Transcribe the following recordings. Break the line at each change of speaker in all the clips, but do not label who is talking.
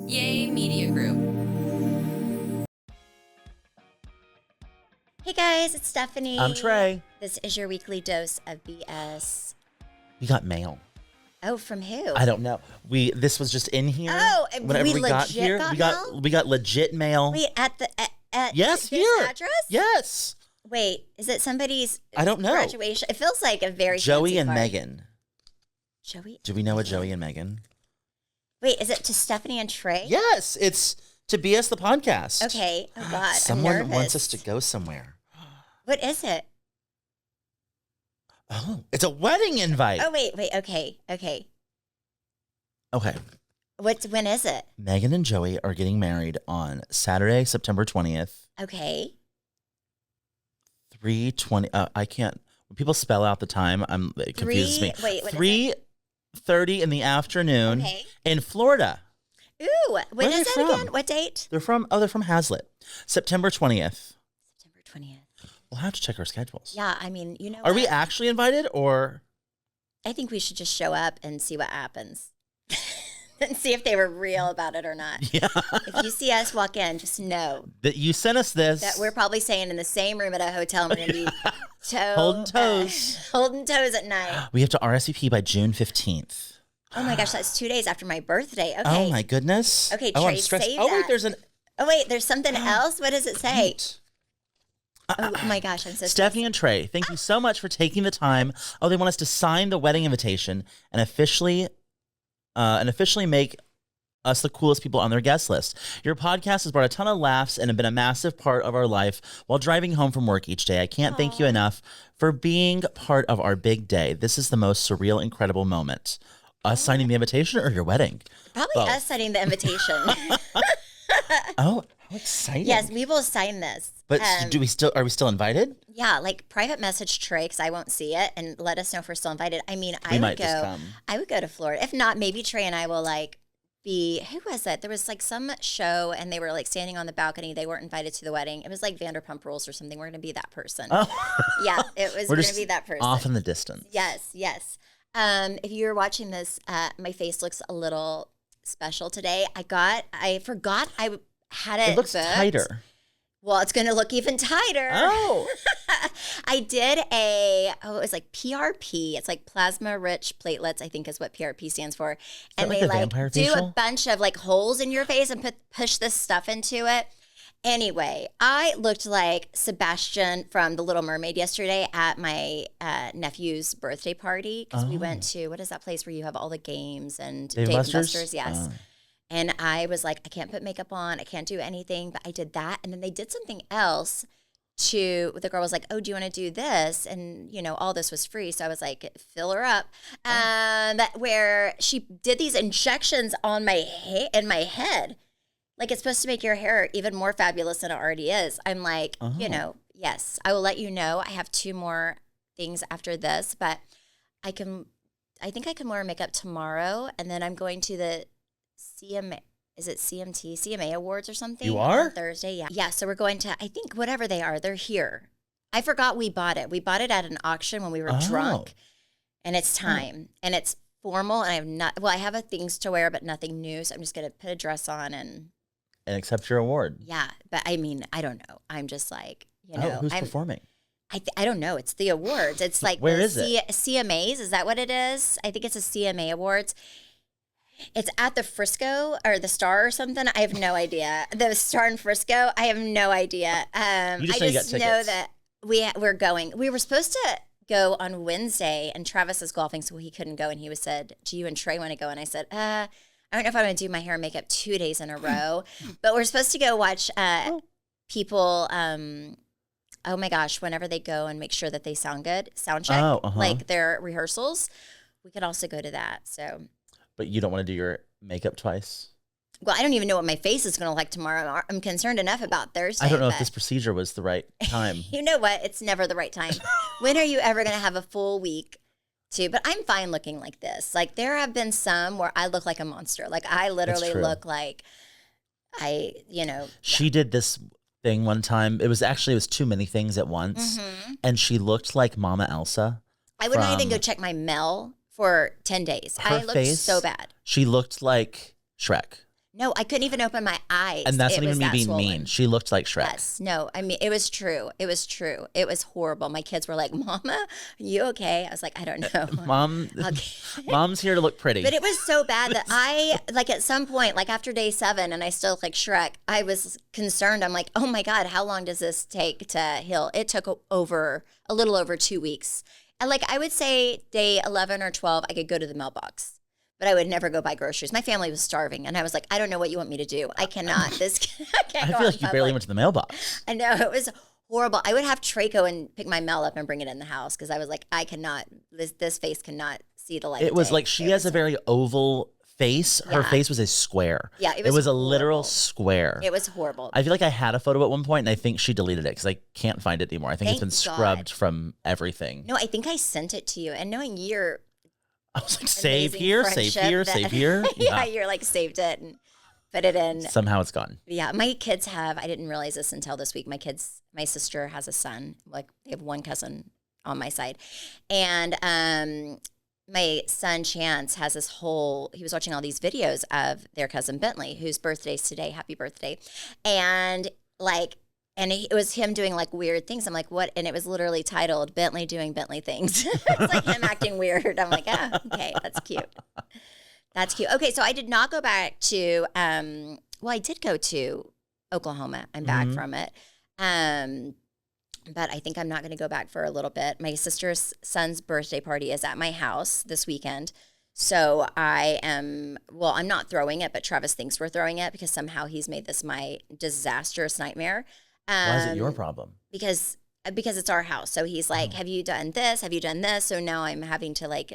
Yay Media Group.
Hey guys, it's Stephanie.
I'm Trey.
This is your weekly dose of BS.
We got mail.
Oh, from who?
I don't know. This was just in here.
Oh,
whenever we got here, we got legit mail.
Wait, at
yes,
this
here
address?
Yes.
Wait, is it somebody's?
I don't know.
Graduation. It feels like a very
Joey
fancy
and
party.
Megan.
Joey.
Do we know a Joey and Megan?
Wait, is it to Stephanie and Trey?
Yes, it's to BS the podcast.
Okay. Oh God.
Someone wants us to go somewhere.
What is it?
Oh, it's a wedding invite.
Oh wait. Okay.
Okay.
When is it?
Megan and Joey are getting married on Saturday, September 20th.
Okay.
3:20. I can't. When people spell out the time, it confuses me.
Wait, what is it?
3:30 in the afternoon in Florida.
Ooh, when is it
from?
again? What date?
They're from Hazlitt. September 20th.
September 20th.
We'll have to check our schedules.
Yeah, I mean, you know.
Are we actually invited or?
I think we should just show up and see what happens. And see if they were real about it or not.
Yeah.
If you see us walk in, just know
that you sent us this.
That we're probably staying in the same room at a hotel and we're going to be
holding toes.
Holding toes at night.
We have to RSVP by June 15th.
Oh my gosh, that's 2 days after my birthday. Okay.
Oh my goodness.
Okay,
I'm
Trey,
stressed.
save
wait,
that. There's something else? What does it say? Oh my gosh, I'm so
Stephanie and Trey, thank you so much for taking the time. Oh, they want us to sign the wedding invitation and officially make us the coolest people on their guest list. Your podcast has brought a ton of laughs and have been a massive part of our life while driving home from work each day. I can't thank you enough for being part of our big day. This is the most surreal, incredible moment. Us signing the invitation or your wedding?
Probably us signing the invitation.
Oh, how exciting.
Yes, we will sign this.
But are we still invited?
Yeah, like private message Trey because I won't see it and let us know if we're still invited. I mean, I would go to Florida. If not, maybe Trey and I will who was it? There was like some show and they were like standing on the balcony. They weren't invited to the wedding. It was like Vanderpump Rules or something. We're going to be that person. Oh. Yeah, it was going to be that person.
Off in the distance.
Yes. If you're watching this, my face looks a little special today. I forgot I had it.
It looks
booked.
tighter.
Well, it's going to look even tighter.
Oh.
I did it was like PRP. It's like plasma-rich platelets, I think is what PRP stands for. And they do a bunch of like holes in your face and push this stuff into it. Anyway, I looked like Sebastian from The Little Mermaid yesterday at my nephew's birthday party because we went to, what is that place where you have all the games and Dave & Buster's? Yes. And I was like, I can't put makeup on. I can't do anything. But I did that. And then they did something else the girl was like, oh, do you want to do this? And, all this was free. So I was like, fill her up. Where she did these injections on in my head. Like it's supposed to make your hair even more fabulous than it already is. I'm like, yes, I will let you know. I have 2 more things after this. But I think I can wear makeup tomorrow. And then I'm going to the CMA, is it CMA Awards or something?
You are?
On Thursday, yeah. Yeah, so we're going to, I think whatever they are, they're here. I forgot we bought it. We bought it at an auction when we were drunk. And it's time. And it's formal and I have things to wear but nothing new. So I'm just going to put a dress on and
accept your award.
Yeah, but I mean, I don't know. I'm just like,
who's performing?
I don't know. It's the awards. It's like
where is it?
CMAs. Is that what it is? I think it's a CMA Awards. It's at the Frisco or the Star or something. I have no idea. The Star in Frisco. I have no idea.
You just know
that we're going. We were supposed to go on Wednesday, and Travis is golfing, so he couldn't go. And he said, "Do you and Trey want to go?" And I said, I don't know if I'm going to do my hair and makeup 2 days in a row, but we're supposed to go watch people. Oh my gosh! Whenever they go and make sure that they sound good, sound check, like their rehearsals. We could also go to that. So.
But you don't want to do your makeup twice?
Well, I don't even know what my face is going to look like tomorrow. I'm concerned enough about Thursday.
I don't know if this procedure was the right time.
You know what? It's never the right time. When are you ever going to have a full week to? But I'm fine looking like this. Like there have been some where I look like a monster. Like I literally look like
She did this thing one time. It was too many things at once. Mm-hmm. And she looked like Mama Elsa.
I would not even go check my Mel for 10 days. I looked so bad.
She looked like Shrek.
No, I couldn't even open my eyes.
And that's not even me being mean. She looked like Shrek.
Yes. No, I mean, it was true. It was true. It was horrible. My kids were like, Mama, are you okay? I was like, I don't know.
Mom's here to look pretty.
But it was so bad that I, like at some point, like after day 7 and I still look like Shrek, I was concerned. I'm like, oh my God, how long does this take to heal? It took a little over 2 weeks. And like, I would say day 11 or 12, I could go to the mailbox. But I would never go buy groceries. My family was starving, and I was like, I don't know what you want me to do. I cannot. I can't.
I feel like you barely went to the mailbox.
I know, it was horrible. I would have Trey go and pick my mail up and bring it in the house because I was like, I cannot. This face cannot see the light.
It was like she has a very oval face. Her face was a square.
Yeah,
it was a literal square.
It was horrible.
I feel like I had a photo at one point, and I think she deleted it because I can't find it anymore. I think it's been scrubbed from everything.
No, I think I sent it to you, and knowing you're.
I was like, save here, save here, save here.
Yeah, you're like, saved it and put it in.
Somehow it's gone.
Yeah, my kids I didn't realize this until this week. My sister has a son. Like, they have one cousin on my side. And my son, Chance, has he was watching all these videos of their cousin Bentley, whose birthday's today. Happy birthday. And it was him doing like weird things. I'm like, what? And it was literally titled Bentley doing Bentley things. It's like him acting weird. I'm like, okay, that's cute. That's cute. Okay, so I did not go back to, I did go to Oklahoma. I'm back from it. But I think I'm not going to go back for a little bit. My sister's son's birthday party is at my house this weekend. So I'm not throwing it, but Travis thinks we're throwing it because somehow he's made this my disastrous nightmare.
Why is it your problem?
Because it's our house. So he's like, have you done this? Have you done this? So now I'm having to like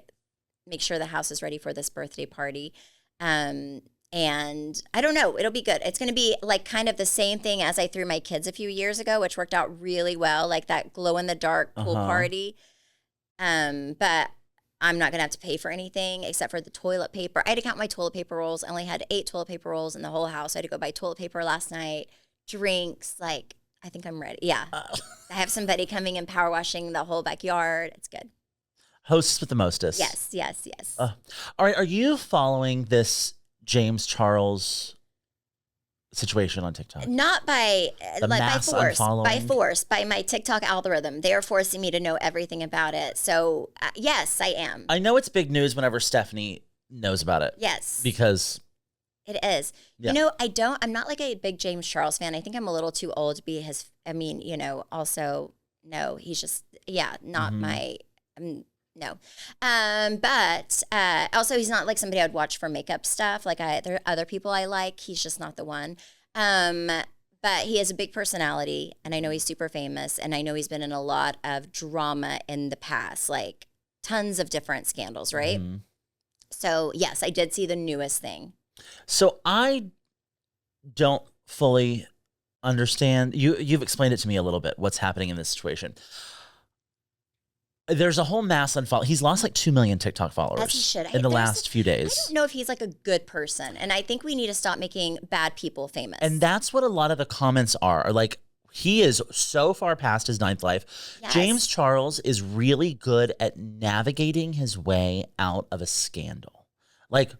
make sure the house is ready for this birthday party. And I don't know, it'll be good. It's going to be like kind of the same thing as I threw my kids a few years ago, which worked out really well, like that glow in the dark pool party. But I'm not going to have to pay for anything except for the toilet paper. I had to count my toilet paper rolls. I only had 8 toilet paper rolls in the whole house. I had to go buy toilet paper last night, drinks, like, I think I'm ready. Yeah. I have somebody coming and power washing the whole backyard. It's good.
Hosts with the mostest.
Yes.
All right. Are you following this James Charles situation on TikTok?
Not by force.
Unfollowing?
By force. By my TikTok algorithm. They are forcing me to know everything about it. So, yes, I am.
I know it's big news whenever Stephanie knows about it.
Yes.
Because...
It is. Yeah. I'm not like a big James Charles fan. I think I'm a little too old to be also, no, he's just, not my, no. But also he's not like somebody I would watch for makeup stuff. Like there are other people I like. He's just not the one. But he has a big personality and I know he's super famous and I know he's been in a lot of drama in the past, like tons of different scandals, right? Mm-hmm. So yes, I did see the newest thing.
So I don't fully understand. You've explained it to me a little bit, what's happening in this situation. There's a whole mass unfollow. He's lost like 2 million TikTok followers in the last few days.
I don't know if he's like a good person. And I think we need to stop making bad people famous.
And that's what a lot of the comments are like, he is so far past his 9th life. Yes. James Charles is really good at navigating his way out of a scandal. Like,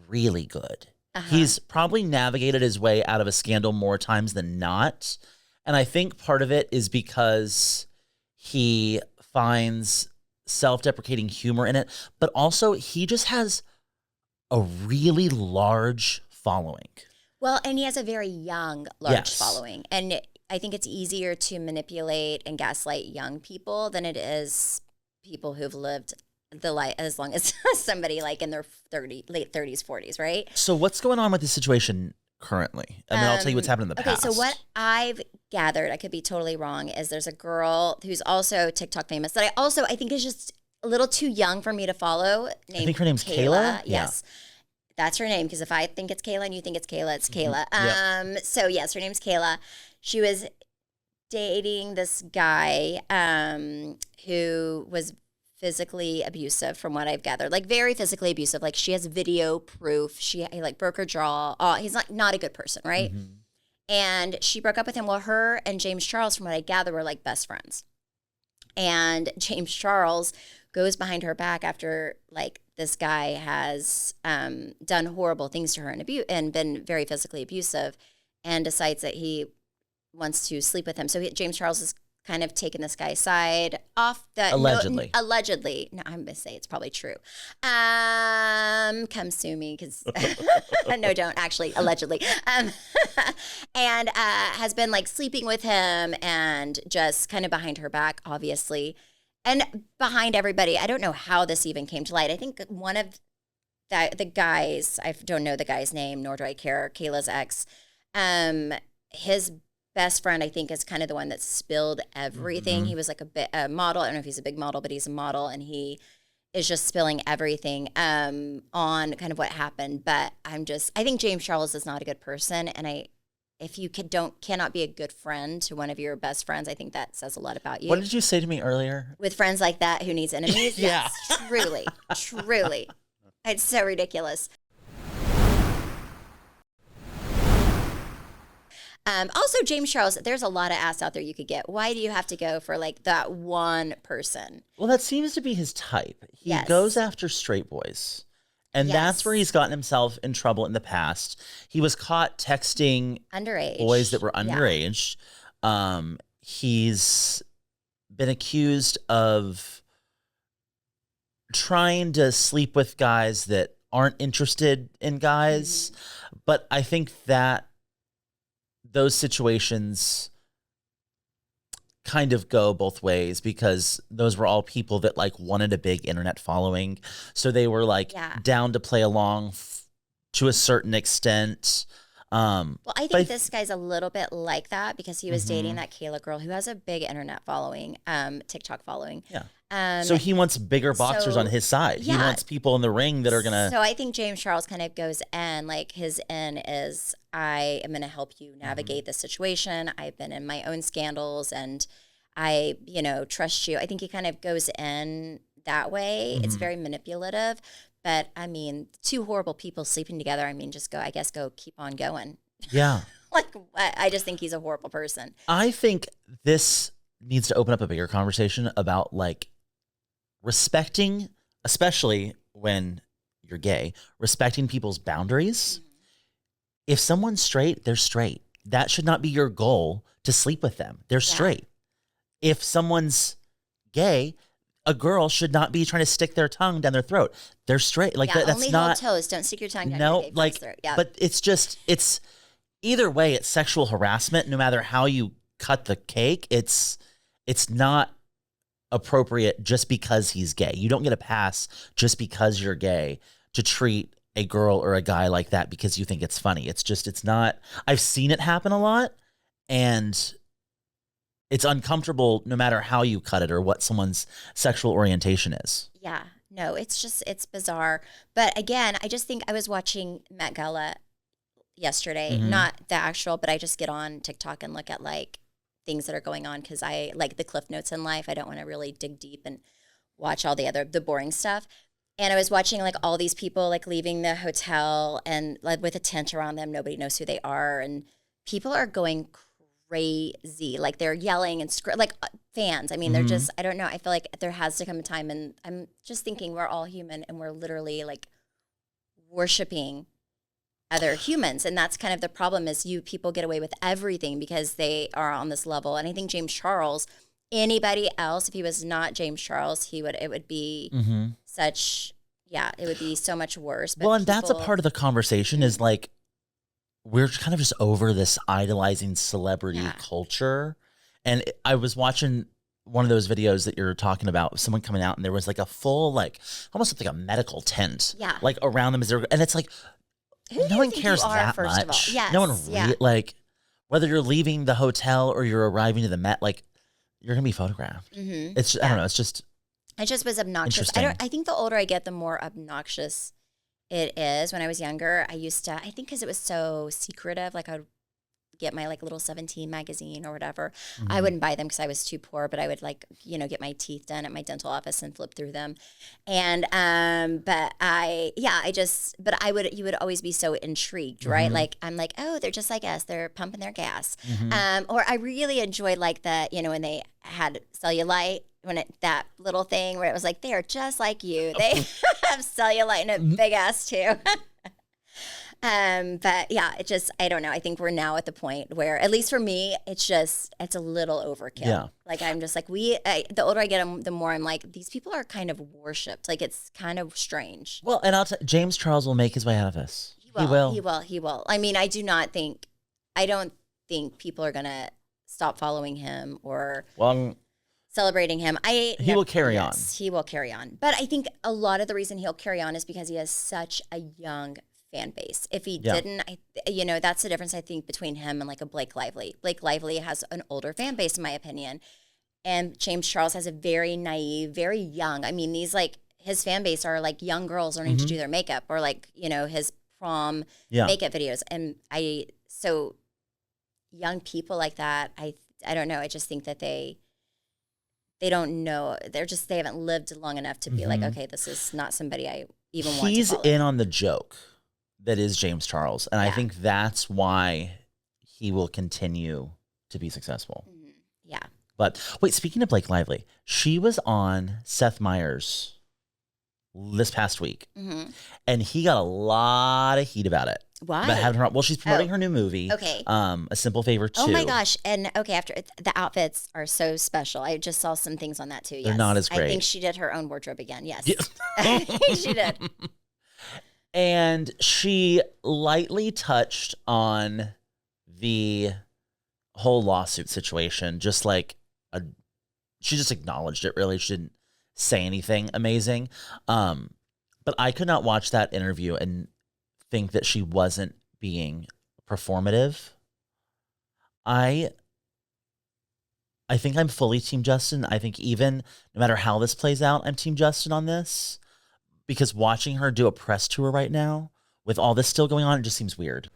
really good. He's probably navigated his way out of a scandal more times than not. And I think part of it is because he finds self-deprecating humor in it, but also he just has a really large following.
Well, and he has a very young, large following. And I think it's easier to manipulate and gaslight young people than it is people who've lived the life as long as somebody like in their late 30s, 40s, right?
So what's going on with this situation currently? And then I'll tell you what's happened in the past.
Okay, so what I've gathered, I could be totally wrong, is there's a girl who's also TikTok famous that I think is just a little too young for me to follow.
I think her name's Kayla.
Yes. Yeah. That's her name, because if I think it's Kayla and you think it's Kayla, it's Kayla. Yep. So yes, her name's Kayla. She was dating this guy who was physically abusive, from what I've gathered, like very physically abusive. Like she has video proof. He like broke her jaw. He's not a good person, right? Mm-hmm. And she broke up with him. Well, her and James Charles, from what I gather, were like best friends. And James Charles goes behind her back after like this guy has done horrible things to her and been very physically abusive, and decides that he wants to sleep with him. So James Charles is kind of taken this guy's side off the
allegedly.
No, I'm gonna say it's probably true. Come sue me because no, don't actually allegedly. And has been like sleeping with him and just kind of behind her back, obviously, and behind everybody. I don't know how this even came to light. I think one of the guys, I don't know the guy's name, nor do I care. Kayla's ex, his best friend, I think, is kind of the one that spilled everything. He was like a model. I don't know if he's a big model, but he's a model, and he is just spilling everything on kind of what happened. But I think James Charles is not a good person, and if you cannot be a good friend to one of your best friends, I think that says a lot about you.
What did you say to me earlier?
With friends like that, who needs enemies?
Yeah.
Yes, truly. It's so ridiculous. Also, James Charles, there's a lot of ass out there you could get. Why do you have to go for like that one person?
Well, that seems to be his type. He goes after straight boys. And that's where he's gotten himself in trouble in the past. He was caught texting
underage
boys that were underage. Yeah. He's been accused of trying to sleep with guys that aren't interested in guys. But I think that those situations kind of go both ways, because those were all people that like wanted a big internet following. So they were like down to play along to a certain extent.
Well, I think this guy's a little bit like that because he was dating that Kayla girl who has a big internet following, TikTok following.
Yeah. So he wants bigger boxers on his side. Yeah. He wants people in the ring that are going to...
So I think James Charles kind of goes in, like his in is, I am going to help you navigate the situation. I've been in my own scandals and I, trust you. I think he kind of goes in that way. It's very manipulative. But I mean, two horrible people sleeping together. I mean, just go keep on going.
Yeah.
I just think he's a horrible person.
I think this needs to open up a bigger conversation about like respecting, especially when you're gay, respecting people's boundaries. If someone's straight, they're straight. That should not be your goal to sleep with them. They're straight. If someone's gay, a girl should not be trying to stick their tongue down their throat. They're straight. Like that's
only
not
hold toes. Don't stick your tongue down your gay throat. Yeah.
But it's either way, it's sexual harassment. No matter how you cut the cake, it's not appropriate just because he's gay. You don't get a pass just because you're gay to treat a girl or a guy like that because you think it's funny. It's not. I've seen it happen a lot, and it's uncomfortable no matter how you cut it or what someone's sexual orientation is.
Yeah, no, it's bizarre. But again, I just think I was watching Met Gala yesterday, not the actual, but I just get on TikTok and look at like things that are going on because I like the Cliff Notes in life. I don't want to really dig deep and watch all the boring stuff. And I was watching like all these people like leaving the hotel and like with a tent around them. Nobody knows who they are. And people are going crazy. Like they're yelling and like fans. I mean, they're just, I don't know. I feel like there has to come a time, and I'm just thinking we're all human and we're literally like worshiping other humans. And that's kind of the problem is people get away with everything because they are on this level. And I think James Charles, anybody else, if he was not James Charles, it would be it would be so much worse. But
and that's a part of the conversation is like, we're kind of just over this idolizing celebrity culture. And I was watching one of those videos that you're talking about, someone coming out and there was like a full, like almost like a medical tent, like around them. And it's like, no one cares that much.
Yes,
no one like whether you're leaving the hotel or you're arriving to the Met, like you're going to be photographed. It's, I don't know. It just
was obnoxious. I think the older I get, the more obnoxious it is. When I was younger, I think because it was so secretive, like I would get my like little 17 magazine or whatever. I wouldn't buy them because I was too poor, but I would like, get my teeth done at my dental office and flip through them. And, you would always be so intrigued, right? Like, I'm like, oh, they're just like us. They're pumping their gas. Or I really enjoyed like when they had cellulite that little thing where it was like, they're just like you. They have cellulite and a big ass too. But yeah, I don't know. I think we're now at the point where, at least for me, it's a little overkill.
Yeah.
Like, I'm just like, the older I get, the more I'm like, these people are kind of worshipped. Like, it's kind of strange.
Well, and James Charles will make his way out of this.
He will. I mean, I don't think people are going to stop following him or celebrating him.
He will carry on.
He will carry on. But I think a lot of the reason he'll carry on is because he has such a young fan base. If he didn't, that's the difference, I think, between him and like a Blake Lively. Blake Lively has an older fan base, in my opinion. And James Charles has a very naive, very young. I mean, his fan base are like young girls learning to do their makeup, or like, his prom makeup videos. And so young people like that, I don't know. I just think that they don't know. They haven't lived long enough to be like, okay, this is not somebody I even want to follow.
He's in on the joke that is James Charles. And I think that's why he will continue to be successful.
Mm-hmm. Yeah.
But wait, speaking of Blake Lively, she was on Seth Meyers this past week. Mm-hmm. And he got a lot of heat about it.
Why?
About having her, well, she's promoting her new movie.
Okay.
A Simple Favor 2.
Oh my gosh. And okay, after the outfits are so special. I just saw some things on that too. Yes.
They're not as great.
I think she did her own wardrobe again. Yes. I think she did.
And she lightly touched on the whole lawsuit situation, just like she just acknowledged it, really. She didn't say anything amazing. But I could not watch that interview and think that she wasn't being performative. I think I'm fully Team Justin. I think even no matter how this plays out, I'm Team Justin on this. Because watching her do a press tour right now, with all this still going on, it just seems weird.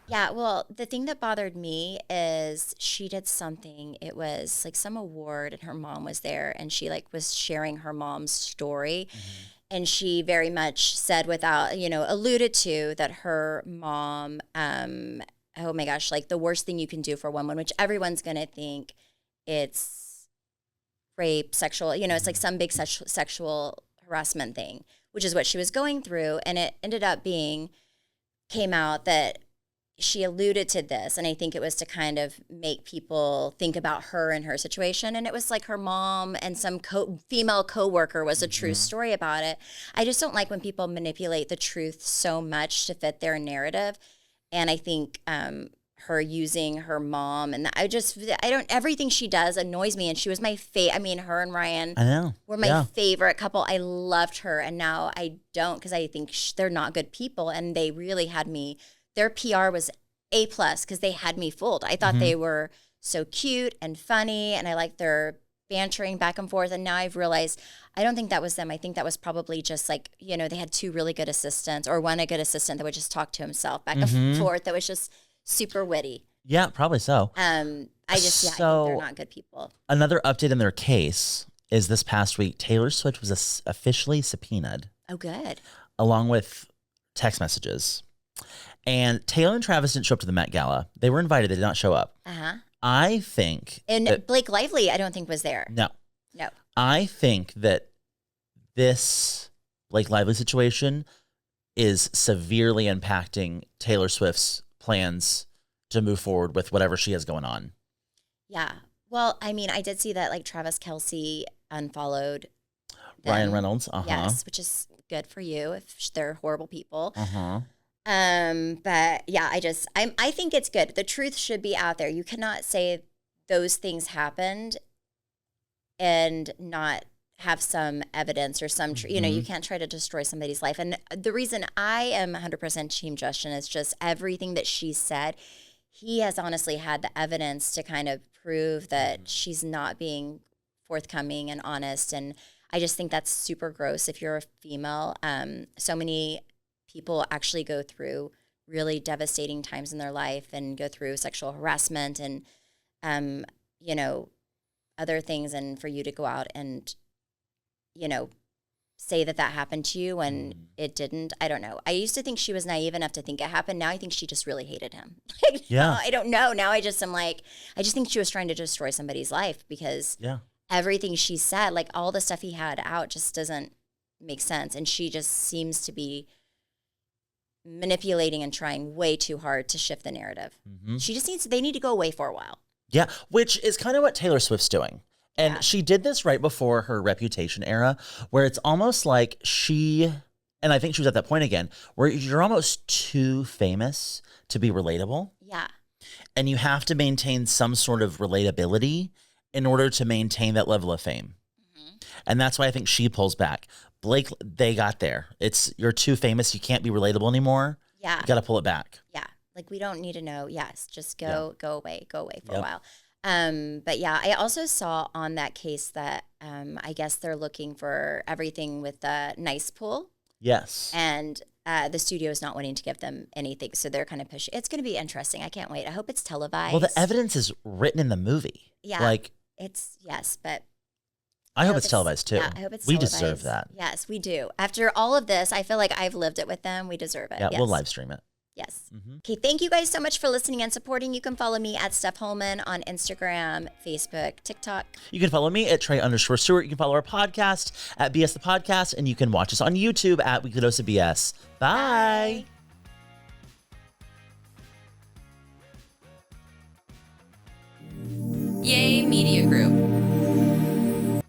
Yeah, well, the thing that bothered me is she did something. It was like some award, and her mom was there, and she like was sharing her mom's story. Mm-hmm. And she very much said, without, alluded to, that her mom, oh my gosh, like the worst thing you can do for a woman, which everyone's going to think it's rape, sexual, it's like some big sexual harassment thing, which is what she was going through. And it ended up came out that she alluded to this. And I think it was to kind of make people think about her and her situation. And it was like her mom and some female coworker was a true story about it. I just don't like when people manipulate the truth so much to fit their narrative. And I think, her using her mom, and everything she does annoys me. And she was my her and Ryan were my favorite couple. I loved her, and now I don't, because I think they're not good people, and they really had me, their PR was A+, because they had me fooled. I thought they were so cute and funny, and I liked their bantering back and forth, and now I've realized I don't think that was them. I think that was probably just like, they had two really good assistants, or a good assistant that would just talk to himself back and forth, that was just super witty.
Yeah, probably so.
I think they're not good people.
Another update in their case is this past week, Taylor Swift was officially subpoenaed.
Oh, good.
Along with text messages. And Taylor and Travis didn't show up to the Met Gala. They were invited. They did not show up. Uh-huh. I think...
And Blake Lively, I don't think, was there.
No. I think that this Blake Lively situation is severely impacting Taylor Swift's plans to move forward with whatever she has going on.
Yeah. Well, I mean, I did see that like Travis Kelce unfollowed
Ryan Reynolds.
Yes, which is good for you if they're horrible people. But yeah, I think it's good. The truth should be out there. You cannot say those things happened and not have some evidence or some, you can't try to destroy somebody's life. And the reason I am 100% Team Justin is just everything that she said. He has honestly had the evidence to kind of prove that she's not being forthcoming and honest. And I just think that's super gross if you're a female. So many people actually go through really devastating times in their life and go through sexual harassment and, other things. And for you to go out and, say that happened to you when it didn't. I don't know. I used to think she was naive enough to think it happened. Now I think she just really hated him. I don't know. Now I just think she was trying to destroy somebody's life because everything she said, like all the stuff he had out just doesn't make sense. And she just seems to be manipulating and trying way too hard to shift the narrative. She just they need to go away for a while.
Yeah, which is kind of what Taylor Swift's doing. And she did this right before her Reputation era, where it's almost like and I think she was at that point again, where you're almost too famous to be relatable.
Yeah.
And you have to maintain some sort of relatability in order to maintain that level of fame. And that's why I think she pulls back. Blake, they got there. You're too famous. You can't be relatable anymore.
Yeah.
You got to pull it back.
Yeah. Like, we don't need to know. Yes. Just go away for a while. But yeah, I also saw on that case that I guess they're looking for everything with the nice pool.
Yes.
And the studio is not wanting to give them anything. So they're kind of pushing. It's going to be interesting. I can't wait. I hope it's televised.
Well, the evidence is written in the movie.
Yeah.
Like,
but
I hope it's televised too.
Yeah, I hope it's televised.
We deserve that.
Yes, we do. After all of this, I feel like I've lived it with them. We deserve it.
Yeah, we'll live stream it.
Yes. Okay, thank you guys so much for listening and supporting. You can follow me at Steph Hollman on Instagram, Facebook, TikTok.
You can follow me at Trey_Stewart. You can follow our podcast at BS the Podcast, and you can watch us on YouTube at Weekly Dose of BS. Bye.
Yay Media Group.